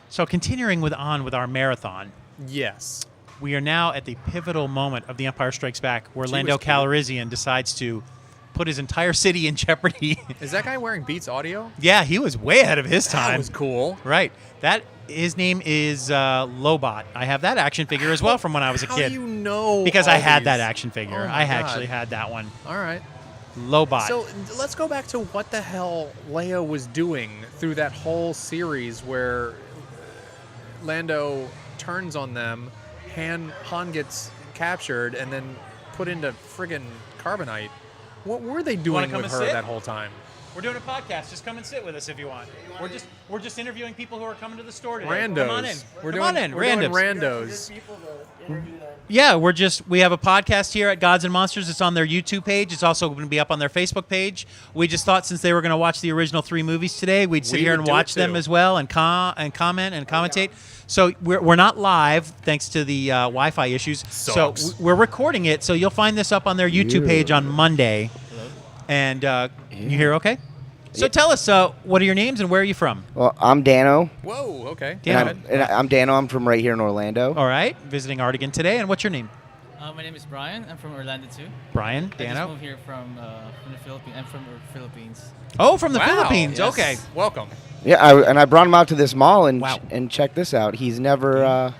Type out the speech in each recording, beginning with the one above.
So continuing with our marathon, Yes. we are now at the pivotal moment of The Empire Strikes Back, where She Lando was cute. Calrissian decides to put his entire city in jeopardy. Is that guy wearing Beats Audio? Yeah, he was way ahead of his time. That was cool. Right. His name is Lobot. I have that action figure as well from when I was a How kid. do you know? Because all I had these? that action figure. Oh my I God. actually had that one. All right. Lobot. So let's go back to what the hell Leia was doing through that whole series where Lando turns on them, Han gets captured, and then put into friggin' carbonite. What were they doing come with and her sit? that whole time? We're doing a podcast. Just come and sit with us if you want. We're just interviewing people who are coming to the store today. Randos. Come on in. We're Come on in. We're Randos. doing randos. Yeah, we have a podcast here at Gods and Monsters. It's on their YouTube page. It's also going to be up on their Facebook page. We just thought since they were going to watch the original 3 movies today, we'd sit We here would and do it watch them too. as well and comment and commentate. So we're not live thanks to the Wi-Fi issues. Sucks. So we're recording it. So you'll find this up on their YouTube page on Monday. And you hear okay? So tell us, what are your names and where are you from? Well, I'm Dano. Whoa, okay. Dano. I'm Dano. I'm from right here in Orlando. All right, visiting Art again today. And what's your name? My name is Brian. I'm from Orlando too. Brian, I just Dano. moved here from the Philippines. I'm from the Philippines. Oh, from the Wow. Philippines. Yes. Okay. Welcome. Yeah, I brought him out to this mall and Wow. and check this out. He's never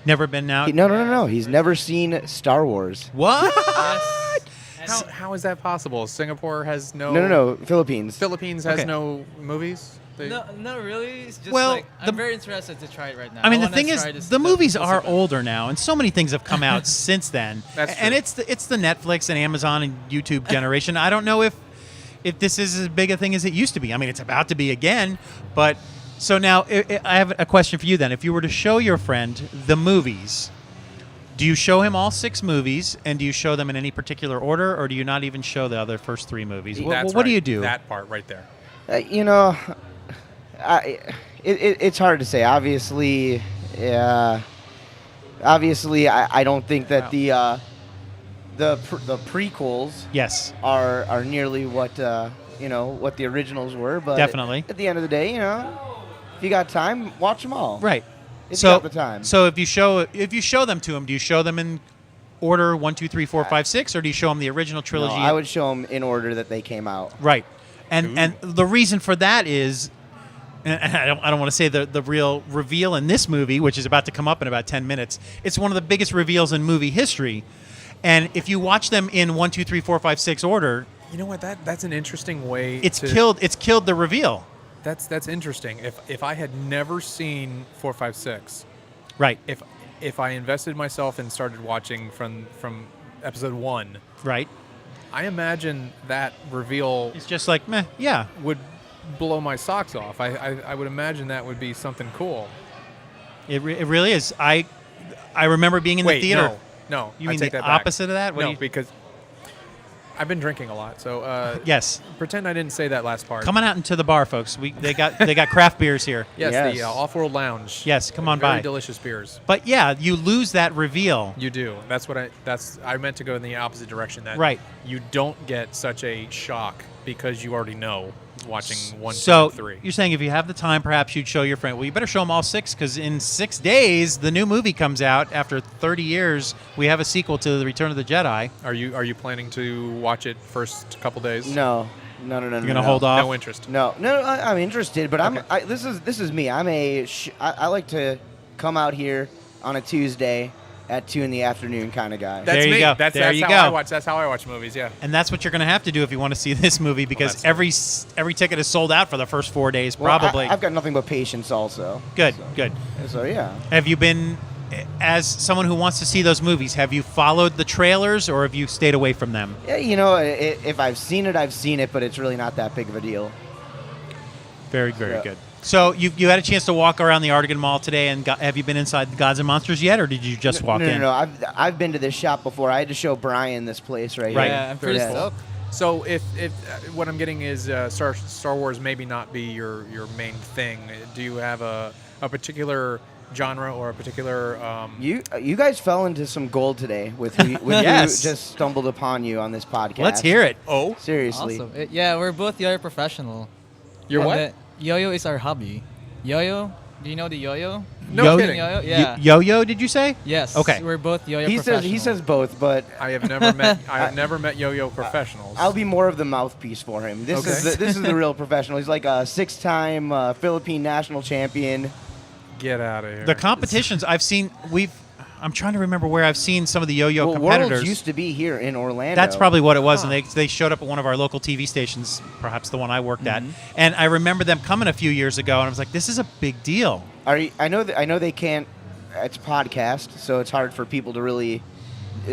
Never been out. no. He's never seen Star Wars. What? Yes. How is that possible? Singapore has no. No. Philippines. Philippines has Okay. no movies. They- No, not really. It's just Well, like I'm very interested to try it right now. I mean, the wanna thing try is, this- the movies are sequence. older now, and so many things have come out since then. That's and true. it's the Netflix and Amazon and YouTube generation. I don't know if this is as big a thing as it used to be. I mean, it's about to be again. But so now I have a question for you. Then, if you were to show your friend the movies, do you show him all 6 movies, and do you show them in any particular order, or do you not even show the other first 3 movies? That's What do right. you do? That part right there. It's hard to say. Obviously, I don't think that Wow. the prequels Yes. are nearly what what the originals were. But Definitely. at the end of the day, if you got time, watch them all. Right. If so, you got the time. So if you show them to him, do you show them in order 1, 2, 3, 4, 5, 6, or do you show them the original No, trilogy? I would show them in order that they came out. Right. And Ooh. and the reason for that is, and I don't want to say the real reveal in this movie, which is about to come up in about 10 minutes. It's one of the biggest reveals in movie history. And if you watch them in 1, 2, 3, 4, 5, 6 order, You know what? That's an interesting way. it's to, killed the reveal. That's interesting. If I had never seen 4, 5, 6, Right. if I invested myself and started watching from episode 1, Right. I imagine that reveal It's just like, meh, yeah. would blow my socks off. I would imagine that would be something cool. It really is. I remember being in the theater. No. You I mean take the that back. opposite of that? What do No, you- because I've been drinking a lot. So Yes. pretend I didn't say that last part. Come on out into the bar, folks. They got craft beers here. Yes, Yes. the Off-World Lounge. Yes, come on Very by. delicious beers. But yeah, you lose that reveal. You do. I meant to go in the opposite direction. That Right. You don't get such a shock because you already know watching 1, 2, So and 3. you're saying if you have the time, perhaps you'd show your friend. Well, you better show them all 6 because in 6 days the new movie comes out. After 30 years, we have a sequel to The Return of the Jedi. Are you planning to watch it first couple days? No. You're gonna hold off. No interest. No, I'm interested, but Okay. this is me. I like to come out here on a Tuesday at 2 in the afternoon kind of guy. That's There you me. go. That's There you how go. I watch. That's how I watch movies. Yeah. And that's what you're going to have to do if you want to see this movie because that's every ticket is sold out for the first 4 days, Well, probably. I've got nothing but patience also. Good. So yeah. Have you been, as someone who wants to see those movies, have you followed the trailers or have you stayed away from them? Yeah, if I've seen it, I've seen it, but it's really not that big of a deal. Very Yeah. good. So you had a chance to walk around the Artigan Mall today, and have you been inside the Gods and Monsters yet, or did you just walk in? No. I've been to this shop before. I had to show Brian this place right Right. here. Yeah, I'm pretty Yeah. stoked. So if what I'm getting is Star Wars maybe not be your main thing. Do you have a particular genre or a particular You guys fell into some gold today with who Yes. just stumbled upon you on this podcast. Let's hear it. Oh, Seriously. Awesome. Yeah, we're both yo-yo professional. you're And what? then yo-yo is our hobby. Yo-yo, Do you know the yo-yo? No Yo- kidding. Yo-yo? Yeah. Yo-yo, did you say? Yes. Okay. We're both yo-yo He professionals. says both, but I have never met yo-yo professionals. I'll be more of the mouthpiece for him. This Okay. is the real professional. He's like a 6-time Philippine national champion. Get out of here. The competitions I've seen, I'm trying to remember where I've seen some of the yo-yo Well, competitors. Worlds used to be here in Orlando. That's probably what it was, Huh. and they showed up at one of our local TV stations, perhaps the one I worked at. And I remember them coming a few years ago, and I was like, "This is a big deal." I know they can't. It's a podcast, so it's hard for people to really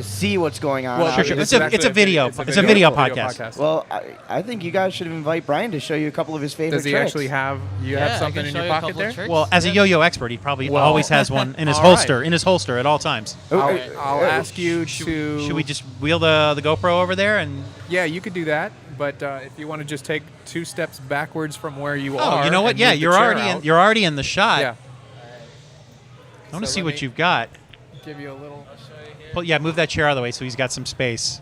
see what's going on. Well, Sure, sure. obviously. It's a video. It's a video podcast. Well, I think you guys should invite Brian to show you a couple of his favorite Does he tricks. actually have Yeah, I something can in show your you a pocket couple of there? tricks. Well, as a Yeah. yo-yo expert, he probably Well, always has one in his all holster, right. in his holster at all times. Oh, I'll ask you to. Should we just wheel the GoPro over there and? Yeah, you could do that. But if you want to just take 2 steps backwards from where you Oh, are. you know what? and Yeah, move the you're chair already out. you're already in the shot. Yeah. I want to So see let what me- you've got. Give you a little. Well, yeah, move that chair out of the way so he's got some space.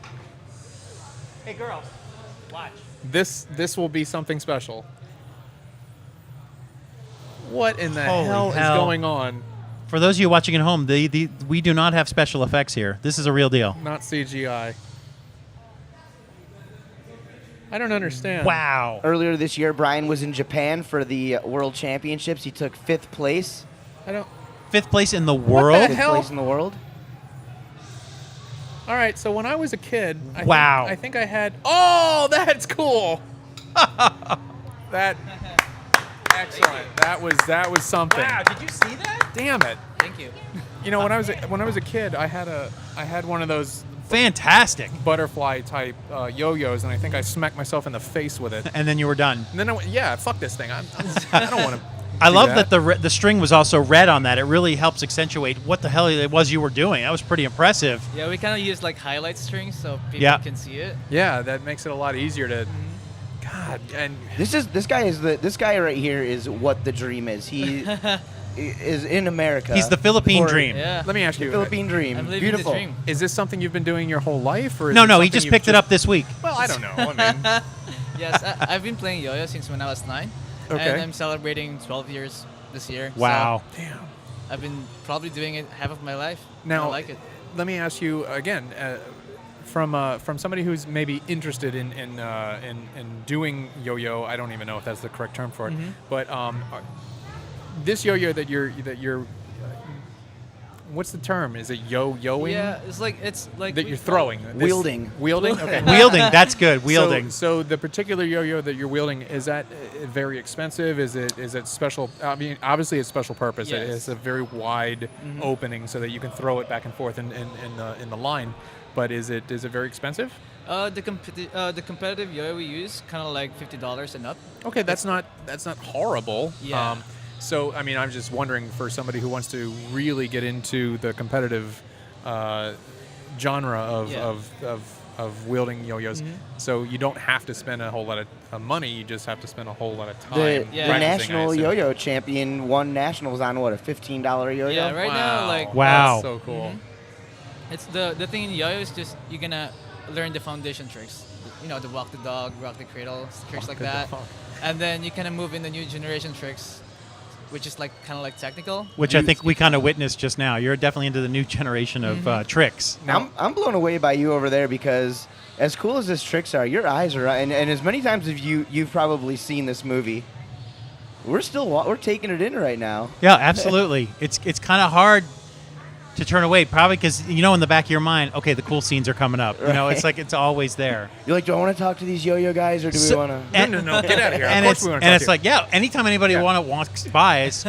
Hey, girls, watch. This will be something special. What in the Holy hell hell. is going on? For those of you watching at home, we do not have special effects here. This is a real deal. Not CGI. I don't understand. Wow. Earlier this year, Brian was in Japan for the World Championships. He took 5th place. I don't. 5th place in the the world. 5th hell? place in the world. All right, so when I was a kid, Wow. I think I had. Oh, that's cool. That. Excellent. That was something. Did you see that? Damn it. Thank you. You know, when I was a kid, I had one of those Fantastic. butterfly type yo-yos, and I think I smacked myself in the face with it. And then you were done. And then I went, yeah, fuck this thing. I don't want to. I love that the string was also red on that. It really helps accentuate what the hell it was you were doing. That was pretty impressive. Yeah, we kind of use like highlight strings so people Yeah. can see it. Yeah, that makes it a lot easier to. God, and This guy right here is what the dream is. He is in America. He's the Philippine for- dream. Yeah. let me ask The you, Philippine dream. I'm living Beautiful. the dream. is this something you've been doing your whole life, or is No, it no, he something just you've picked it up this week. Well, I don't know. I mean, Yes, I've been playing yo-yo since when I was 9. Okay. And I'm celebrating 12 years this year. so Wow. damn. I've been probably doing it half of my life. Now, I like it. let me ask you again, from somebody who's maybe interested in doing yo-yo. I don't even know if that's the correct term for it, but this yo-yo that you're what's the term? Is it yo-yoing? Yeah, it's like That we you're call- throwing. Wielding. Wielding. Okay. Wielding, that's good. Wielding. So the particular yo-yo that you're wielding, is that very expensive? Is it special? I mean, obviously it's special purpose. Yes. It's a very wide opening so that you can throw it back and forth in the line. But is it very expensive? The competitive yo-yo we use kind of like $50 and up. Okay, that's not horrible. Yeah. So I mean, I'm just wondering for somebody who wants to really get into the competitive genre of wielding yo-yos. So you don't have to spend a whole lot of money. You just have to spend a whole lot of time. The Yeah. practicing, I national assume. yo-yo champion won nationals on what, a $15 yo-yo? Yeah, right now like Wow. That's so cool. it's the thing in yo-yo is just you're gonna learn the foundation tricks. You know, the walk the dog, rock the cradle, tricks like the that. dog. And then you kind of move in the new generation tricks, which is like kind of like technical. Which I think we kind of witnessed just now. You're definitely into the new generation of tricks. Now, I'm blown away by you over there because as cool as his tricks are, your eyes are and as many times as you've probably seen this movie. We're taking it in right now. Yeah, absolutely. It's kind of hard to turn away, probably because in the back of your mind, okay, the cool scenes are coming up. It's like it's always there. You're like, do I want to talk to these yo-yo guys or do we want to? no, get out of here. And Of course it's we wanna and talk it's to you. like, yeah, anytime anybody Yeah. walks by, it's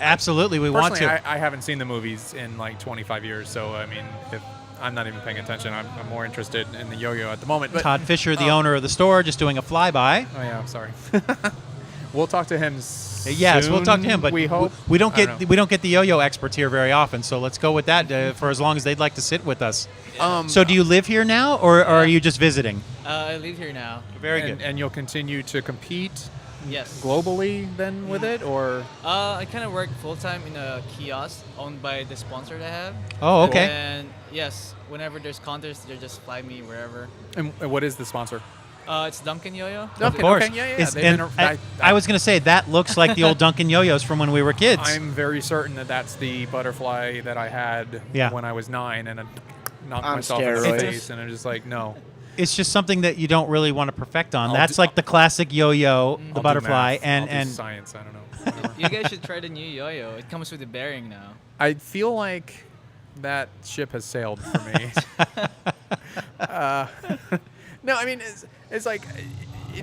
absolutely we want Personally, to. I haven't seen the movies in like 25 years, so I mean, if I'm not even paying attention, I'm more interested in the yo-yo at the moment. But Todd Fisher, the owner of the store, just doing a flyby. oh yeah, I'm sorry. We'll talk to him. Yes, we'll talk to him, but we hope we don't I get know. we don't get the yo-yo experts here very often. So let's go with that for as long as they'd like to sit with us. So do you live here now, or are you just visiting? I live here now. Very and, good. and you'll continue to compete Yes. globally then with it, or I kind of work full time in a kiosk owned by the sponsor that I have. Oh, okay. And yes, whenever there's contests, they just fly me wherever. and what is the sponsor? It's Duncan Yo-Yo. Of Duncan, course. okay, yeah. It's- They've and been I was going to say, that looks like the old Duncan Yo-Yos from when we were kids. I'm very certain that that's the butterfly that I had Yeah. when I was 9, and I knocked On myself in the steroids. face, and I'm just like, no. It's just something that you don't really want to perfect on. I'll That's do- like the classic yo-yo, the I'll do butterfly, math. and I'll do and science. I don't know. Whatever. You guys should try the new yo-yo. It comes with a bearing now. I feel like that ship has sailed for me. No, I mean it's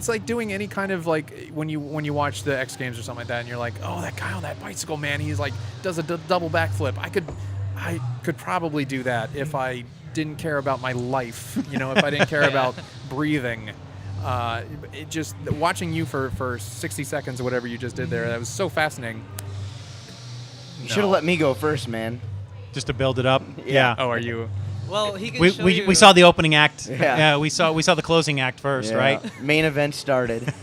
like doing any kind of like when you watch the X Games or something like that, and you're like, oh, that guy on that bicycle, man, he's like does a double backflip. I could probably do that if I didn't care about my life, if I didn't care about breathing. It just watching you for 60 seconds or whatever you just did there, that was so fascinating. You should have let me go first, man. just to build it up. Yeah. Oh, are you? Well, he can We, show we, you. we saw the opening act. Yeah. We saw the closing act first, Yeah. right? Main event started.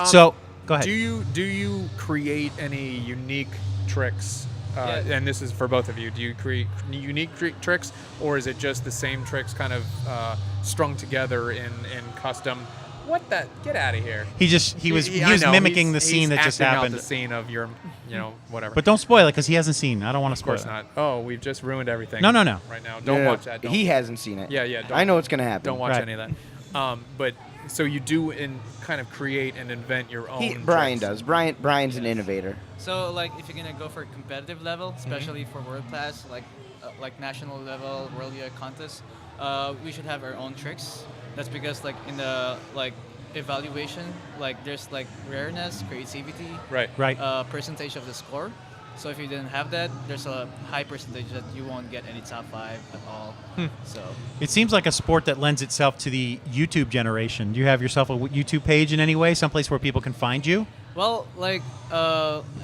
So go ahead. Do you create any unique tricks? Yeah. And this is for both of you. Do you create unique tricks, or is it just the same tricks kind of strung together in custom? What that? Get out of here. He was I know, mimicking the he's scene that just acting out happened. the scene of your, whatever. But don't spoil it because he hasn't seen. I don't want to of spoil course it. not. Oh, we've just ruined everything. No. Right now, don't No, watch that. Don't, He hasn't seen it. Yeah. Don't, I know what's gonna happen. Don't watch Right. any of that. But so you do kind of create and invent your own. Brian tricks. does. Brian's an innovator. So like if you're gonna go for competitive level, especially for world class, like national level, world yo contest, we should have our own tricks. That's because like in the evaluation, there's rareness, creativity, Right. Right. percentage of the score. So if you didn't have that, there's a high percentage that you won't get any top 5 at all. So It seems like a sport that lends itself to the YouTube generation. Do you have yourself a YouTube page in any way, someplace where people can find you? well, I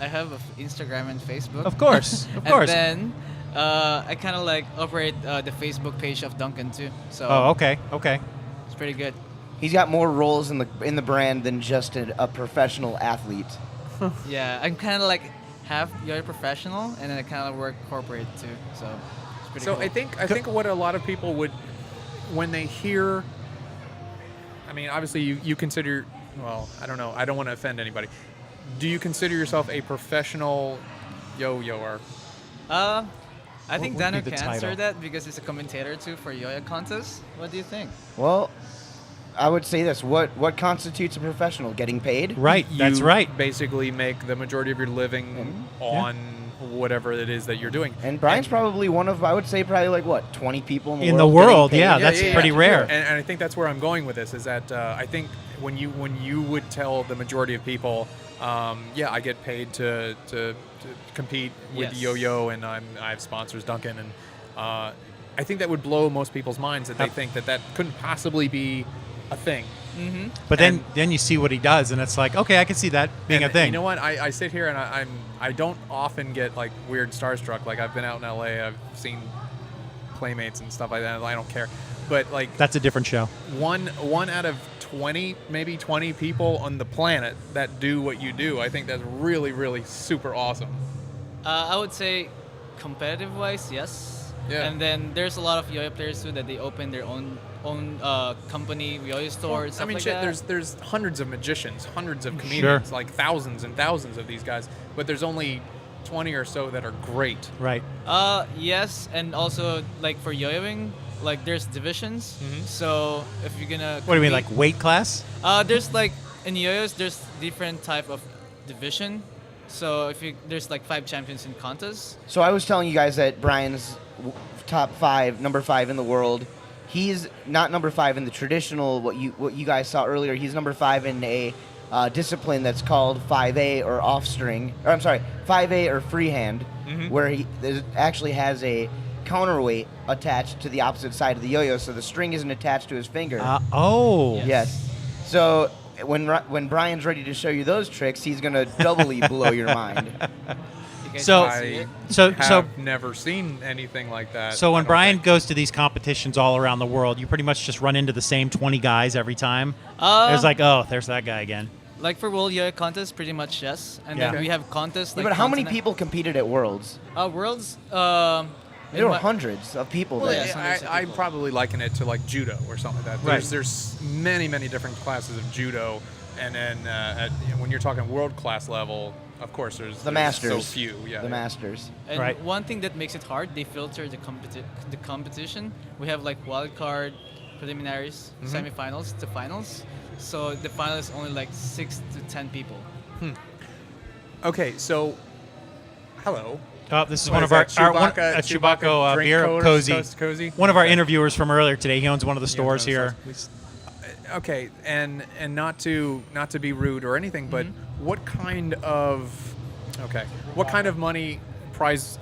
have Instagram and Facebook. Of course, of course. And then I kind of operate the Facebook page of Duncan too. So Oh, okay. it's pretty good. He's got more roles in the brand than just a professional athlete. Yeah, I'm kind of half you're professional, and then I kind of work corporate too. So it's pretty So cool. I think what a lot of people would, when they hear, I mean, obviously you consider, well, I don't know, I don't want to offend anybody. Do you consider yourself a professional yo-yoer? I think would Dano be the can answer title? that because he's a commentator too for yo-yo contests. What do you think? Well, I would say this: what constitutes a professional? Getting paid? Right. That's You right. basically make the majority of your living on whatever it is that you're doing. And Brian's probably one of, I would say, probably 20 people in the In world. the world, getting paid. yeah, that's pretty rare. And I think that's where I'm going with this. Is that I think when you would tell the majority of people, I get paid to compete with Yes. yo-yo, and I have sponsors, Duncan, and I think that would blow most people's minds that they think that couldn't possibly be a thing. Mm-hmm. But then you see what he does, and it's like, okay, I can see that being And a thing. You know what? I sit here and I don't often get weird starstruck. I've been out in LA, I've seen Playmates and stuff like that. I don't care, but That's a different show. one out of 20, maybe 20 people on the planet that do what you do. I think that's really, really super awesome. I would say competitive wise, yes. Yeah. And then there's a lot of yo-yo players too that they open their own company yo-yo store and stuff that. There's hundreds of magicians, hundreds of comedians, Sure. thousands and thousands of these guys, but there's only 20 or so that are great. Right. Yes, and also for yo-yoing, there's divisions. So if you're gonna What do you mean, compete- like weight class? there's in yo-yos there's different type of division. So there's 5 champions in contests. So I was telling you guys that Brian's number 5 in the world. He's not number 5 in the traditional what you guys saw earlier. He's number 5 in a discipline that's called 5A or off string, or I'm sorry, 5A or freehand, where he actually has a counterweight attached to the opposite side of the yo-yo, so the string isn't attached to his finger. Oh. Yeah. Yes. So when Brian's ready to show you those tricks, he's gonna doubly blow your mind. You guys So- can see it. So Have never seen anything like that. So I when don't Brian think. goes to these competitions all around the world, you pretty much just run into the same 20 guys every time. Uh, It's like, oh, there's that guy again. for World Yo-Yo contests, pretty much yes. And Yeah. then we have contests Yeah, but how many continent- people competed at Worlds? Worlds, There were hundreds of people Well, there. yeah, some I people. probably liken it to like judo or something like that. Right. There's many different classes of judo, and then when you're talking world class level, of course there's Masters. so few. Yeah, The Masters. And Right. one thing that makes it hard, they filter the competition. We have like wild card, preliminaries, semifinals to finals. So the final is only like 6 to 10 people. Okay, so hello. Oh, this is What one is of our, that, our one, Chewbacca- a Chewbacca Chewbacca drink beer code or cozy. cozy? One of our Okay. interviewers from earlier today. He owns one of the stores one of here. the Okay, and not to be rude or anything, but what kind of money prize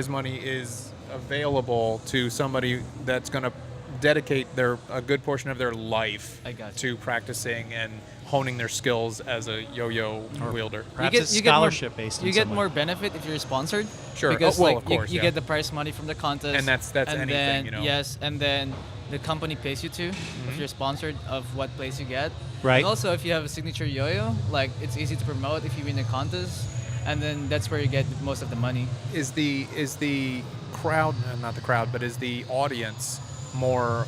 money is available to somebody that's going to dedicate a good portion of their life I got to practicing and honing their skills as a yo-yo wielder? Perhaps it's scholarship based. You in get some way. more benefit if you're sponsored. Sure. Because Oh, well, like of course, you yeah. get the prize money from the contest. And that's anything, then, you know. Yes, and then the company pays you too if you're sponsored of what place you get. Right. And also, if you have a signature yo-yo, like it's easy to promote if you win a contest, and then that's where you get most of the money. Is the crowd, not the crowd, but is the audience more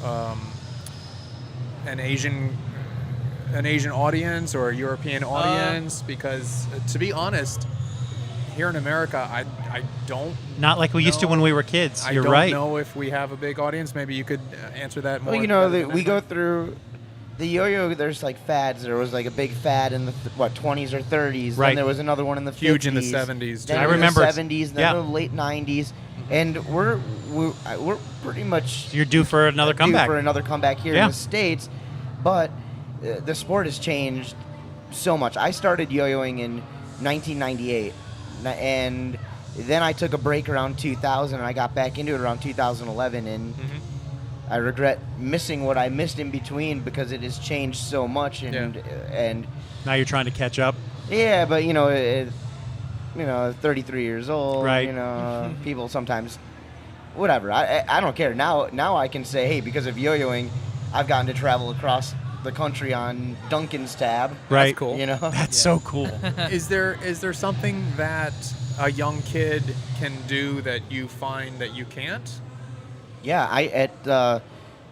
an Asian audience or a European audience? Because to be honest, here in America, I don't. Not like we used to know. when we were kids. I You're don't right. know if we have a big audience. Maybe you could answer that more. Well, you know, better than we go anyone. through the yo-yo. There's like fads. There was like a big fad in the 20s or 30s. Right. Then there was another one in the 50s. Huge in the 70s, Then too. I in remember the it's- 70s. Then yeah. the late 90s. And we're pretty much You're due for another due comeback. for another comeback here Yeah. in the States. But the sport has changed so much. I started yo-yoing in 1998, and then I took a break around 2000, and I got back into it around 2011, and I regret missing what I missed in between because it has changed so much, and Now you're trying to catch up. yeah, but you know, 33 years old, Right. you know, people sometimes, whatever. I don't care. Now I can say, hey, because of yo-yoing, I've gotten to travel across the country on Duncan's tab. Right. That's cool. You know, That's so cool. Is there something that a young kid can do that you find that you can't? yeah. At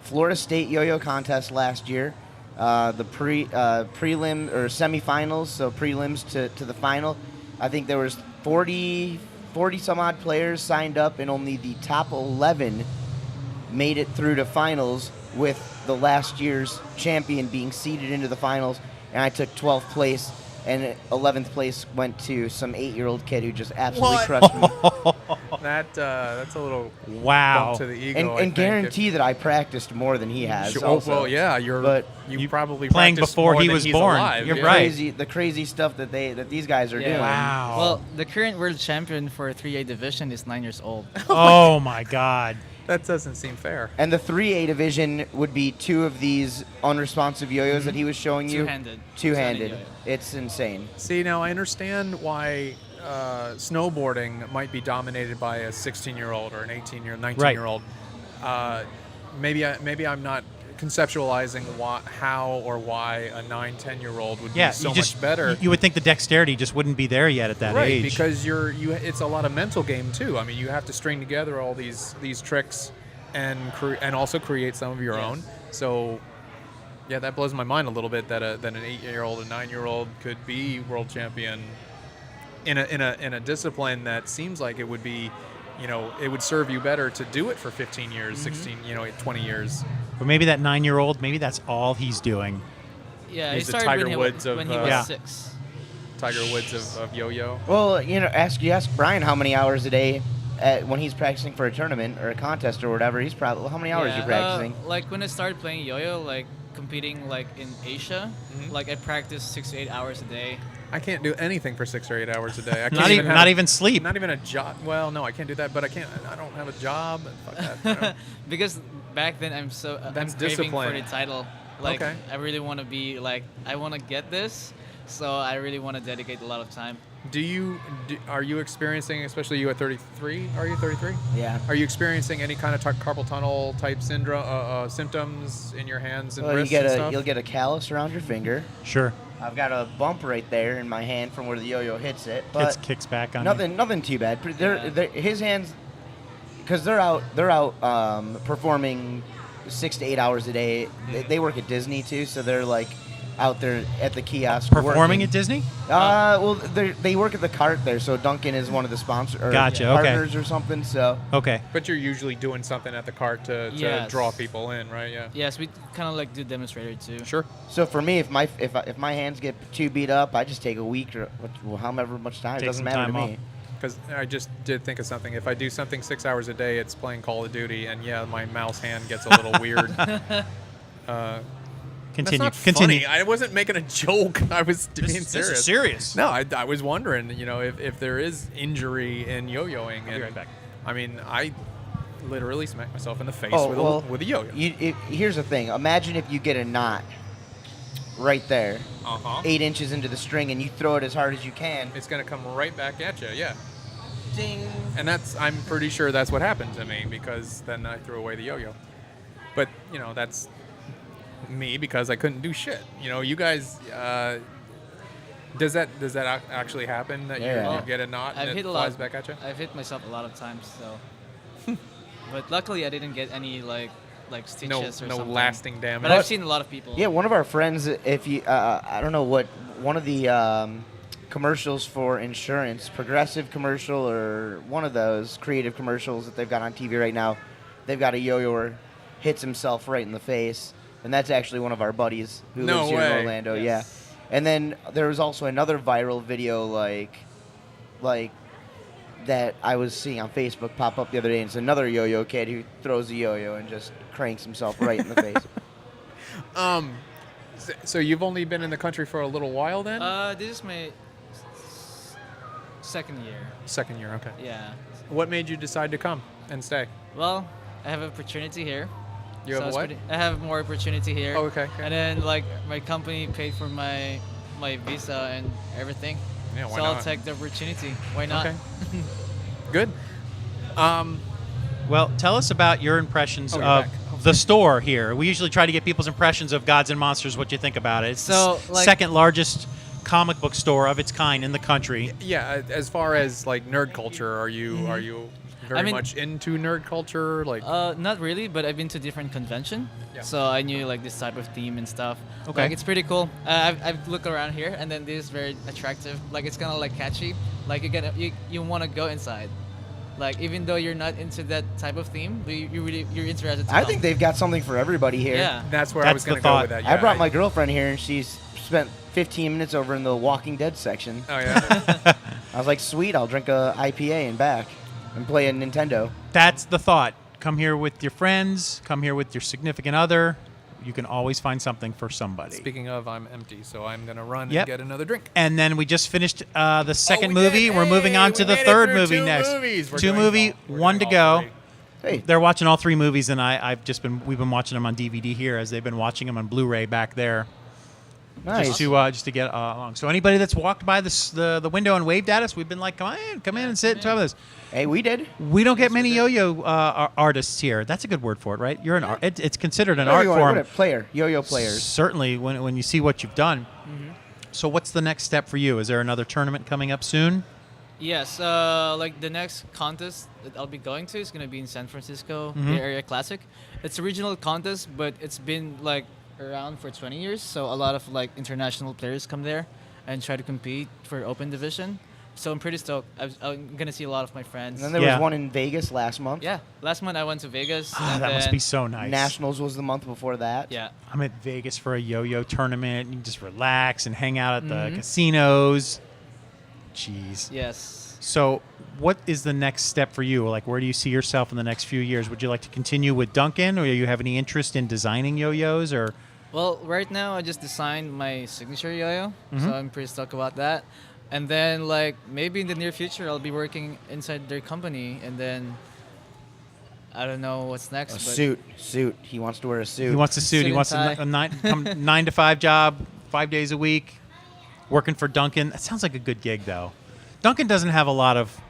Florida State yo-yo contest last year, the prelim or semifinals, so prelims to the final. I think there was 40 some odd players signed up, and only the top 11 made it through to finals, with the last year's champion being seeded into the finals, and I took 12th place, and 11th place went to some 8-year-old kid who just absolutely What? crushed me. That's a little Wow. bump to the ego. and I think. guarantee that I practiced more than he has. Sure. also. Well, yeah, you You probably playing practiced before more he than was he's born. alive, You're yeah. right. The crazy stuff that these guys are Yeah. doing. Wow. Well, the current world champion for 3A division is 9 years old. Oh my God. That doesn't seem fair. And the 3A division would be 2 of these unresponsive yo-yos that he was showing you. Two-handed. Two-handed. Yo-yo. It's insane. See, now I understand why snowboarding might be dominated by a 16-year-old or an 18-year, 19-year-old. Maybe I'm not conceptualizing how or why a 9, 10-year-old would Yeah. be so you just, much better. You would think the dexterity just wouldn't be there yet at that Right, age. because it's a lot of mental game too. I mean, you have to string together all these tricks and also create some of your own. So, yeah, that blows my mind a little bit that an 8-year-old, a 9-year-old could be world champion in a discipline that seems like it would be, it would serve you better to do it for 15 years, 16, 20 years. But maybe that 9-year-old, maybe that's all he's doing. Yeah, He's he the started Tiger when he, Woods of, when he was Yeah. 6. Tiger Woods of yo-yo. Well, you ask Brian how many hours a day when he's practicing for a tournament or a contest or whatever. He's probably how many hours Yeah, you practicing? like when I started playing yo-yo, like competing like in Asia, like I practiced 6 to 8 hours a day. I can't do anything for 6 or 8 hours a day. I can't Not even sleep. Not even a job. Well, no, I can't do that. But I don't have a job. Fuck that. Because back then I'm That's craving discipline. for the title. Like Okay. I really want to be like I want to get this, so I really want to dedicate a lot of time. Are you experiencing, especially you at 33? Are you 33? Yeah. Are you experiencing any kind of carpal tunnel type syndrome symptoms in your hands and Well, wrists and stuff? you'll get a callus around your finger. Sure. I've got a bump right there in my hand from where the yo-yo hits it, but Kicks back on you. nothing too bad. His hands, because they're out performing 6 to 8 hours a day. They work at Disney too, so they're like out there at the kiosk Performing working. at Disney? Well, they work at the cart there, so Duncan is one of the sponsor or Gotcha, okay. partners or something. So Okay. But you're usually doing something at the cart to Yes. draw people in, right? Yeah. Yes, we kind of like do demonstrator too. Sure. so for me, if my hands get too beat up, I just take a week or however much time. Take It doesn't some matter to time me. Because I just did think of something. If I do something 6 hours a day, it's playing Call of Duty, and yeah, my mouse hand gets a little weird. Continue. That's not Continue. funny. I wasn't making a joke. I was being serious. This is serious. No, I was wondering, if there is injury in yo-yoing. I'll be right back. I mean, I literally smacked myself in the face Oh, with, well, with a yo-yo. Here's the thing. Imagine if you get a knot right there, Uh-huh. 8 inches into the string, and you throw it as hard as you can. It's going to come right back at you, yeah. Ding. And I'm pretty sure that's what happened to me, because then I threw away the yo-yo. But, that's me, because I couldn't do shit. You guys, does that actually happen, that Yeah. you get a knot and I've it hit a flies lot. back at you? I've hit myself a lot of times, so. But luckily, I didn't get any like stitches or No something. lasting damage. But I've seen a lot of people. Yeah, one of our friends, if you, I don't know what, one of the commercials for insurance, Progressive commercial or one of those creative commercials that they've got on TV right now, they've got a yo-yoer hits himself right in the face, and that's actually one of our buddies who No lives here way. in Orlando. Yes. Yeah, and then there was also another viral video like that I was seeing on Facebook pop up the other day, and it's another yo-yo kid who throws a yo-yo and just cranks himself right in the face. So you've only been in the country for a little while then? This is my second year. Second year, okay. Yeah. What made you decide to come and stay? Well, I have opportunity here. You have it's what? I have more opportunity here. Oh, okay. And then my company paid for my visa and everything. Yeah, why so I'll not? take the opportunity. Why not? Okay. Good. Well, tell us about your impressions Oh, you're of back. the store here. We usually try to get people's impressions of Gods and Monsters, what you think about it. It's So, the like- second largest comic book store of its kind in the country. Yeah, as far as like nerd culture, are you very I mean- much into nerd culture? Like, Not really, but I've been to different convention, Yeah. so I knew like this type of theme and stuff. Okay. Like it's pretty cool. I've looked around here, and then this is very attractive. Like it's kind of like catchy. Like you want to go inside. Like even though you're not into that type of theme, but you're interested. To I come. think they've got something for everybody here. Yeah. that's where I That's was the going to go thought. with that. I brought my girlfriend here, and she's spent 15 minutes over in the Walking Dead section. Oh yeah. I was like, sweet, I'll drink a IPA and back and play a Nintendo. That's the thought. Come here with your friends. Come here with your significant other. You can always find something for somebody. Speaking of, I'm empty, so I'm going to run Yep. and get another drink. And then we just finished the second we movie. did. We're moving Hey, on to we the made it third through movie two next. movies. We're Two doing movie, all- we're one to doing all go. three. Hey, They're watching all three movies, and we've been watching them on DVD here as they've been watching them on Blu-ray back there. nice. Just to get along. So anybody that's walked by the window and waved at us, we've been like, come in and sit and talk with us. Hey, we did. We don't get many yo-yo artists here. That's a good word for it, right? You're an art. It's considered an Whatever art you want, form. what a player, yo-yo players. Certainly, when you see what you've done. So what's the next step for you? Is there another tournament coming up soon? Yes, like the next contest that I'll be going to is gonna be in San Francisco, Bay Area Classic. It's a regional contest, but it's been like around for 20 years. So a lot of like international players come there and try to compete for open division. So I'm pretty stoked. I'm gonna see a lot of my friends. And then there Yeah. was one in Vegas last month. Yeah, last month I went to Vegas. Ah, and that must then- be so nice. Nationals was the month before that. Yeah. I'm at Vegas for a yo-yo tournament. You can just relax and hang out at the casinos. Jeez. Yes. So, what is the next step for you? Like, where do you see yourself in the next few years? Would you like to continue with Duncan, or do you have any interest in designing yo-yos? Or Well, right now I just designed my signature yo-yo, so I'm pretty stoked about that. And then like maybe in the near future I'll be working inside their company, and then I don't know what's next. A but suit. He wants to wear a suit. he wants a suit. Suit He and wants tie. a 9 to 5 job, 5 days a week, working for Duncan. That sounds like a good gig, though. Duncan doesn't have a lot of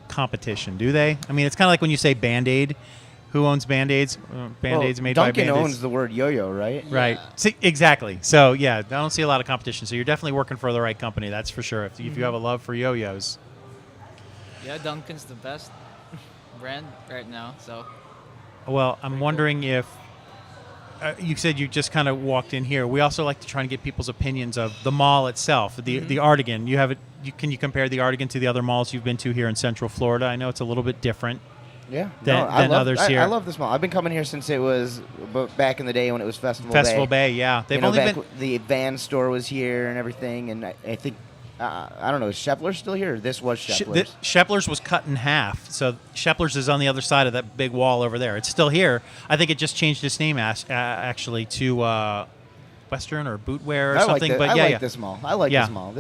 competition, do they? I mean, it's kind of like when you say Band-Aid. Who owns Band-Aids? Band-Aids made Duncan by Band-Aids. owns the word yo-yo, right? Right. Yeah. See, exactly. So, yeah, I don't see a lot of competition. So you're definitely working for the right company, that's for sure, if you have a love for yo-yos. yeah, Duncan's the best. brand right now. So Well, I'm wondering if you said you just kind of walked in here. We also like to try and get people's opinions of the mall itself, the Artigan. You have it. Can you compare the Artigan to the other malls you've been to here in Central Florida? I know it's a little bit different. Yeah, than I love, others here. I love this mall. I've been coming here since it was back in the day when it was Festival Bay, yeah. They've only been. The van store was here and everything, and I think I don't know. Is Shepler's still here? This was Shepler's. Shepler's was cut in half, so Shepler's is on the other side of that big wall over there. It's still here. I think it just changed its name actually to Western or Bootwear or something. I like this mall. I like this mall.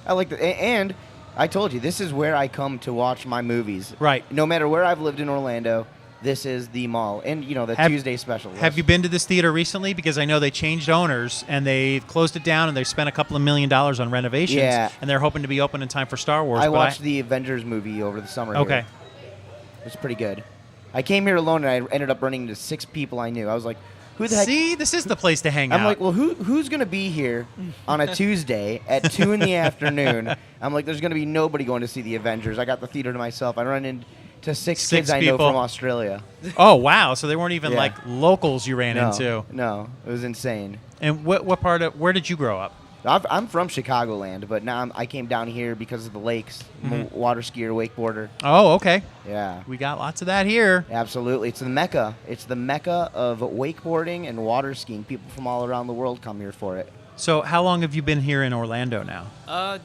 I like the and. I told you, this is where I come to watch my movies. Right. No matter where I've lived in Orlando, this is the mall. And, the Tuesday special. Have you been to this theater recently? Because I know they changed owners, and they've closed it down, and they've spent a couple of $1 million on renovations. Yeah. And they're hoping to be open in time for Star Wars. I watched the Avengers movie over the summer. Okay. Here. It was pretty good. I came here alone, and I ended up running into 6 people I knew. I was like, who the heck? See, this is the place to hang out. I'm like, well, who's going to be here on a Tuesday at 2 in the afternoon? I'm like, there's going to be nobody going to see the Avengers. I got the theater to myself. I run into 6 kids I know from Australia. Oh, wow. So they weren't even like locals you ran into. No, it was insane. And what where did you grow up? I'm from Chicagoland, but now I came down here because of the lakes. I'm a water skier, wakeboarder. Oh, okay. Yeah. We got lots of that here. Absolutely. It's the mecca. It's the mecca of wakeboarding and water skiing. People from all around the world come here for it. So how long have you been here in Orlando now?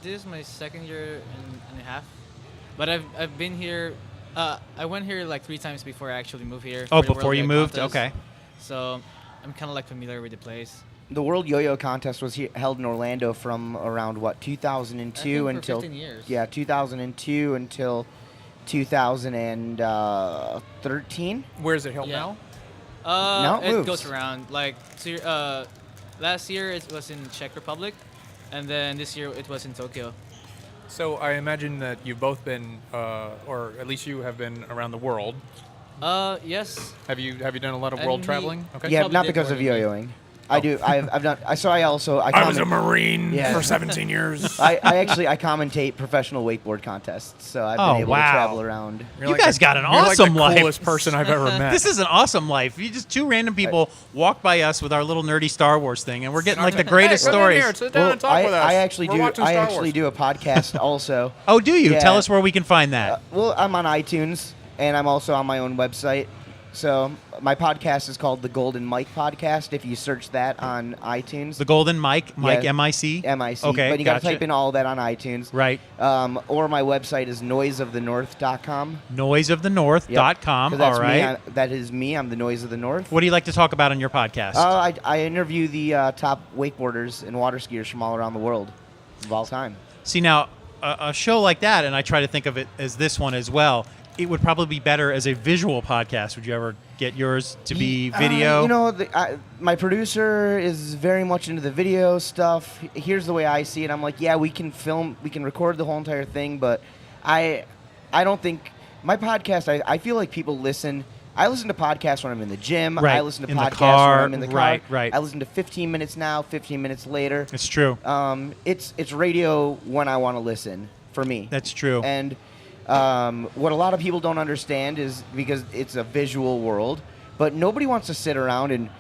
This is my second year and a half. But I've been here. I went here like 3 times before I actually moved here. Oh, for the before World you Yo moved? Contest. Okay. So I'm kind of like familiar with the place. The World Yo-Yo Contest was held in Orlando from around 2002 until 15 years. Yeah, 2002 until 2013. Where is it held Yeah. now? Now it it moves. goes around. Like last year it was in Czech Republic, and then this year it was in Tokyo. So I imagine that you've both been, or at least you have been around the world. Yes. Have you done a lot of And world he- traveling? Okay. Yeah, probably not did because more of than me. yo-yoing. I do. I've done. I was a comment- Marine Yeah. for 17 years. I commentate professional wakeboard contests, so I've been able to travel around. You guys got an you're awesome like the life. coolest person I've ever met. This is an awesome life. You just 2 random people walk by us with our little nerdy Star Wars thing, and we're getting like the greatest Hey, come in stories. here, sit down and talk with us. I actually We're do. watching I Star actually Wars. do a podcast also. Oh, do you? Yeah. Tell us where we can find that. Well, I'm on iTunes, and I'm also on my own website. So my podcast is called the Golden Mike Podcast. If you search that on iTunes, The Golden Mike, Yeah. M-I-C? MIC. Okay, But you got to gotcha. type in all that on iTunes. Right. Or my website is noiseofthenorth.com. Noiseofthenorth.com. 'Cause that's All right. me. That is me. I'm the Noise of the North. What do you like to talk about on your podcast? I interview the top wakeboarders and water skiers from all around the world of all time. See, now, a show like that, and I try to think of it as this one as well, it would probably be better as a visual podcast. Would you ever get yours to be video? My producer is very much into the video stuff. Here's the way I see it. I'm like, yeah, we can record the whole entire thing, but I don't think my podcast. I feel like people listen. I listen to podcasts when I'm in the gym. Right. I listen to In the podcasts car. when I'm in the car. Right. I listen to 15 minutes now, 15 minutes later. It's true. It's radio when I want to listen for me. That's true. And what a lot of people don't understand is because it's a visual world, but nobody wants to sit around and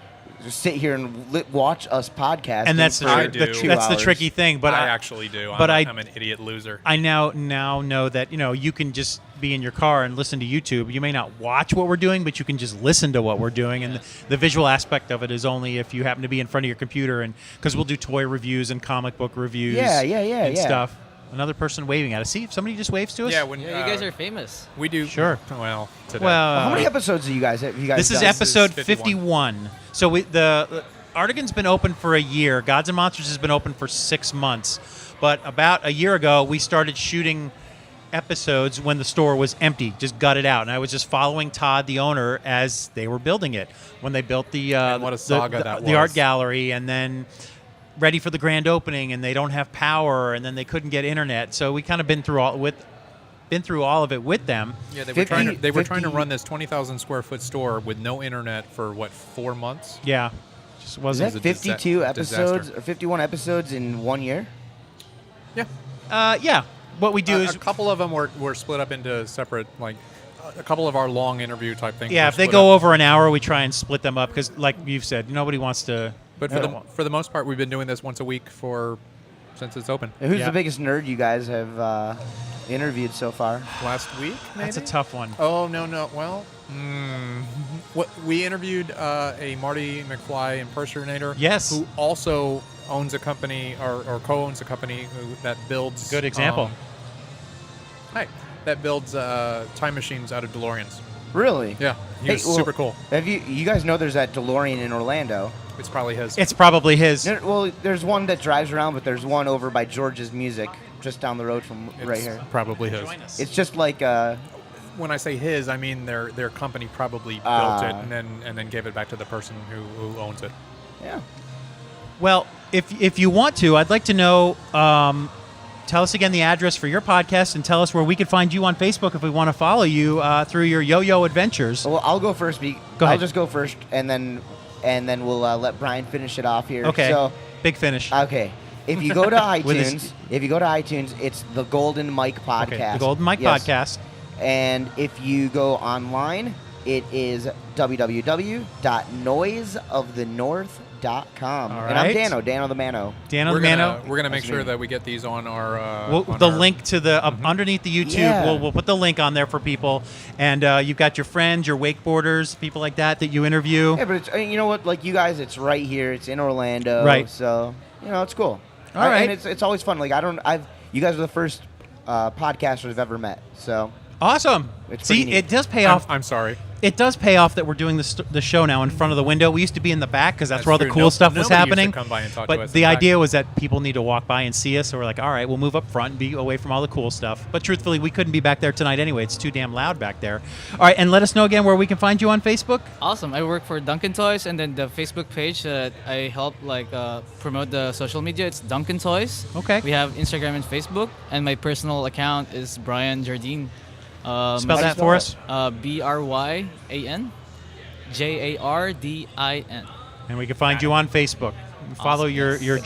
just sit here and watch us podcast. And that's I the, do. that's the tricky thing. But I actually do. But I'm an idiot loser. I now know that you can just be in your car and listen to YouTube. You may not watch what we're doing, but you can just listen to what we're doing. And the visual aspect of it is only if you happen to be in front of your computer, and because we'll do toy reviews and comic book reviews. and stuff. Another person waving at us. See, if somebody just waves to us. Yeah, Yeah, you guys are famous. we do. Sure. Well, today. Well, How many episodes do you guys have? this is done? episode 51. 51. So the Artigan's been open for a year. Gods and Monsters has been open for 6 months. But about a year ago, we started shooting episodes when the store was empty, just gutted out. And I was just following Todd, the owner, as they were building it. When they built the And what a saga that the art was. gallery, and then ready for the grand opening, and they don't have power, and then they couldn't get internet. So we kind of been through all of it with them. Yeah, they 50 were trying to 50 run this 20,000 square foot store with no internet for 4 months? Yeah, just Is wasn't. that a disa- 52 episodes disaster. or 51 episodes in 1 year? Yeah. Yeah. What we do is a couple of them were split up into separate a couple of our long interview type things. Yeah, were if they split go up. over an hour, we try and split them up because, like you've said, nobody wants to. But for the most part, we've been doing this once a week since it's open. Who's Yeah. the biggest nerd you guys have interviewed so far? Last week, maybe? That's a tough one. Oh, no. Well, what we interviewed a Marty McFly impersonator. Yes. Who also owns a company or co-owns a company that builds. Good example. That builds time machines out of DeLoreans. Really? Yeah, he was well, super cool. Have you guys know there's that DeLorean in Orlando? It's probably his. It's probably his. No, well, there's one that drives around, but there's one over by George's Music, just down the road from right It's here. probably his. It's just like When I say his, I mean their company probably built it and then gave it back to the person who owns it. yeah. Well, if you want to, I'd like to know. Tell us again the address for your podcast, and tell us where we can find you on Facebook if we want to follow you through your yo-yo adventures. Well, I'll go first. Go I'll ahead. just go first, and then we'll let Brian finish it off here. Okay. So, Big finish. okay. If you go to With his- iTunes, it's the Golden Mike Podcast. Okay, the Golden Mike Yes. Podcast. And if you go online, it is www.noiseofthenorth.com. All And I'm right. Dano the Mano. Dano We're the Mano. gonna make That's sure me. that we get these on our. on The our- link to the underneath the YouTube. Yeah. We'll put the link on there for people, and you've got your friends, your wakeboarders, people like that you interview. Yeah, but it's, you know what? Like you guys, it's right here. It's in Orlando. Right. So it's cool. All right. And it's always fun. Like you guys are the first podcasters I've ever met. So Awesome. It's See, pretty neat. it does pay off. I'm sorry. It does pay off that we're doing the show now in front of the window. We used to be in the back because that's where all the true. cool stuff was Nobody used to happening. come by and talk to But us in the the back. idea was that people need to walk by and see us. So we're like, all right, we'll move up front and be away from all the cool stuff. But truthfully, we couldn't be back there tonight anyway. It's too damn loud back there. All right, and let us know again where we can find you on Facebook. Awesome. I work for Duncan Toys, and then the Facebook page that I help promote the social media. It's Duncan Toys. Okay. We have Instagram and Facebook, and my personal account is Brian Jardin. Spell do that you for spell us. BRYAN. And we can find you on Facebook. Follow Awesome. your Hey, your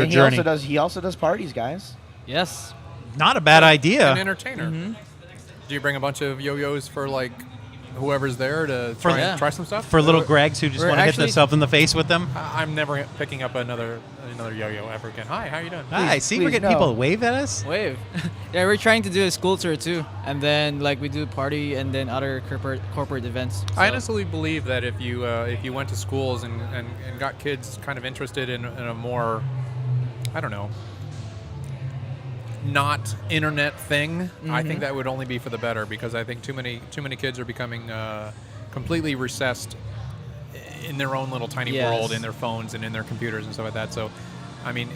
and journey. he also does parties, guys. Yes. Not a bad idea. An entertainer. Do you bring a bunch of yo-yos for whoever's there to For- try, Yeah. try some stuff? For little Gregs who just we're want to hit actually- themselves in the face with them. I'm never picking up another yo-yo ever again. Hi, how you doing? Hi, see, we're please, getting no. people to wave at us. Wave. Yeah, we're trying to do a school tour too, and then we do party and then other corporate events. I So- honestly believe that if you went to schools and got kids kind of interested in a more, I don't know, not internet thing, I think that would only be for the better, because I think too many kids are becoming completely recessed in their own little tiny Yes. world, in their phones and in their computers and stuff like that. So, I mean,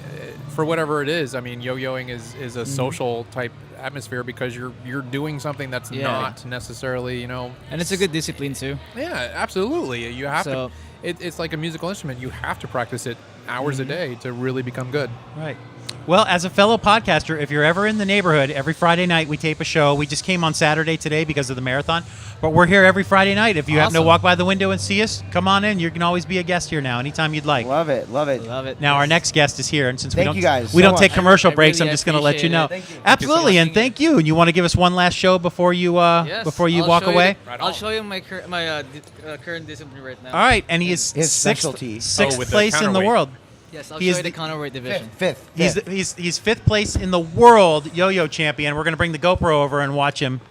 for whatever it is, I mean, yo-yoing is a social type atmosphere because you're doing something that's Yeah. not necessarily, and it's a good discipline too. yeah, absolutely. You have So- to. It's like a musical instrument. You have to practice it hours a day to really become good. Right. Well, as a fellow podcaster, if you're ever in the neighborhood, every Friday night we tape a show. We just came on Saturday today because of the marathon, but we're here every Friday night. If you happen to Awesome. walk by the window and see us, come on in. You can always be a guest here now, anytime you'd like. Love it. Love it. Now our Yes. next guest is here, and since Thank we don't you guys we so don't take much. commercial I breaks, really I'm just going to let you know. appreciate it. Thank you. Absolutely, and thank you. And you want to give us one last show before you Yes, before you I'll walk show you away? Right I'll on. show you my current discipline right now. All right, and he is His sixth specialty. sixth with the place in the counterweight. world. Yes, I'll He show is you the the- counterweight division. Fifth. He's fifth place in the world yo-yo champion. We're going to bring the GoPro over and watch him.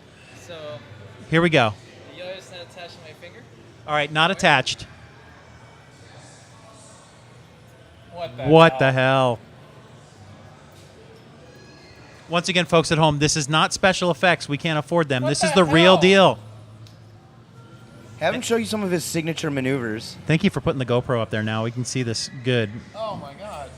So Here we go. the yo is not attached to my finger. All right, not attached. What What the hell? Once again, folks at home, this is not special effects. We can't afford them. This is the real deal. Have him show you some of his signature maneuvers. Thank you for putting the GoPro up there now. We can see this good. Oh my God.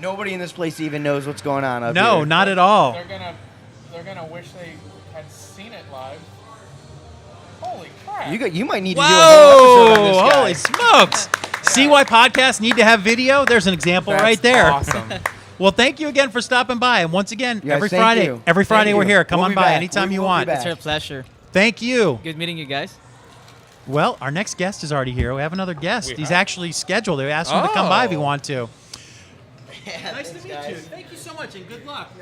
Nobody in this place even knows what's going on up No, here. not at all. They're gonna wish they had seen it live. Holy crap! You might need to do a whole episode on Whoa! this guy. Holy smokes! See why podcasts need to have video? There's an example That's right there. Awesome. Well, thank you again for stopping by. And once again, Yes, every thank Friday, you. every Thank Friday we're you. here. Come We'll on be by back. anytime We you will be want. back. It's our pleasure. Thank you. Good meeting you guys. Well, our next guest is already here. We have another guest. We He's have? actually scheduled. They asked him to come by if he Oh. wanted to. Nice to meet you. Thank you so much, and good luck.